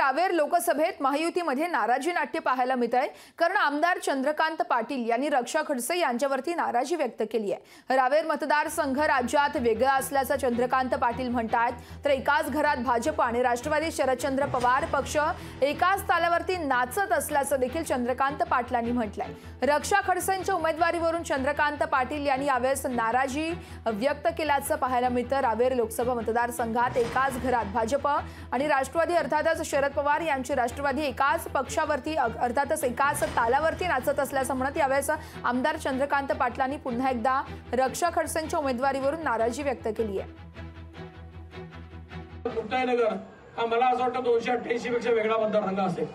रावेर लोकसभेत महायुतीमध्ये नाराजी नाट्य पाहायला मिळत आहे, कारण आमदार चंद्रकांत पाटील यांनी रक्षा खडसे यांच्यावरती नाराजी व्यक्त केली आहे। रावेर मतदारसंघ राज्यात वेगळा असल्याचं चंद्रकांत पाटील म्हणतात, तर एकाच घरात भाजप आणि राष्ट्रवादी शरदचंद्र पवार पक्ष एकाच तालावरती नाचत असल्याचं देखील चंद्रकांत पाटलांनी म्हटलंय। रक्षा खडसेंच्या उमेदवारीवरून चंद्रकांत पाटील यांनी यावेळेस नाराजी व्यक्त केल्याचं पाहायला मिळतं। रावेर लोकसभा मतदारसंघात एकाच घरात भाजप आणि राष्ट्रवादी अर्थातच शरद पवार यांची राष्ट्रवादी एकाच पक्षावरती अर्थातच एकाच तालावरती नाचत असल्याचं म्हणत यावेळेस आमदार चंद्रकांत पाटलांनी पुन्हा एकदा रक्षा खडसेंच्या उमेदवारीवरून नाराजी व्यक्त केली आहे। मुक्ताईनगर हा मला असं वाटतं 288 पेक्षा वेगळा मतदारसंघ असेल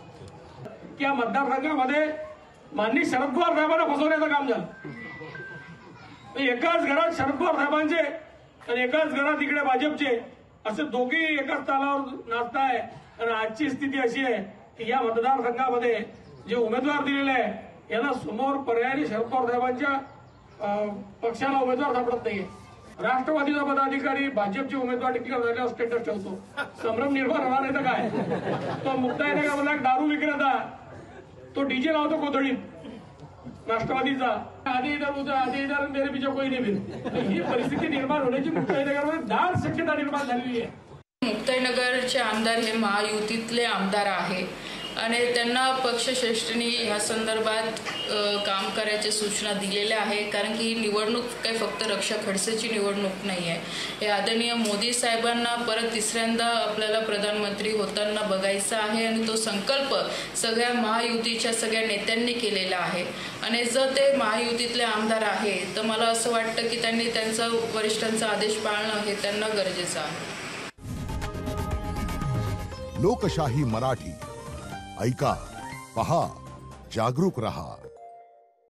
की या मतदारसंघामध्ये माननीय शरद पवार साहेबांना फसवण्याचं काम झालं। एकाच घरात शरद पवार साहेबांचे आणि एकाच घरात इकडे भाजपचे असे दोघी एकाच तालावर नाचताय। आणि आजची स्थिती अशी आहे की या मतदारसंघामध्ये जे उमेदवार दिलेले आहे यांना समोर पर्यायी शरद पवार साहेबांच्या पक्षाला उमेदवार सापडत नाहीये। राष्ट्रवादीचा पदाधिकारी भाजपचे उमेदवार डिक्लेअर झाल्यावर स्टेटस ठेवतो, संभ्रम निर्माण होणार नाही तर काय। तो मुक्ताईनगरमधला एक दारू विक्रेता तो डीजे लावतो कोथळीत राष्ट्रवादीचा, आधी इधर मेरे पीछे कोई नहीं फिर। ही परिस्थिती निर्माण होण्याची मुक्ताईनगरमध्ये दाट शक्यता निर्माण झालेली आहे। मुक्ताईनगरचे आमदार हे महायुतीतले आमदार आहे आणि त्यांना पक्षश्रेष्ठींनी ह्या संदर्भात काम करायच्या सूचना दिलेल्या आहे, कारण की ही निवडणूक काही फक्त रक्षा खडसेची निवडणूक नाही आहे। हे आदरणीय मोदी साहेबांना परत तिसऱ्यांदा आपल्याला प्रधानमंत्री होताना बघायचं आहे आणि तो संकल्प सगळ्या महायुतीच्या सगळ्या नेत्यांनी केलेला आहे। आणि जर ते महायुतीतले आमदार आहे तर मला असं वाटतं की त्यांनी त्यांचा वरिष्ठांचा आदेश पाळणं हे त्यांना गरजेचं आहे। लोकशाही मराठी ऐका, पहा, जागरूक रहा।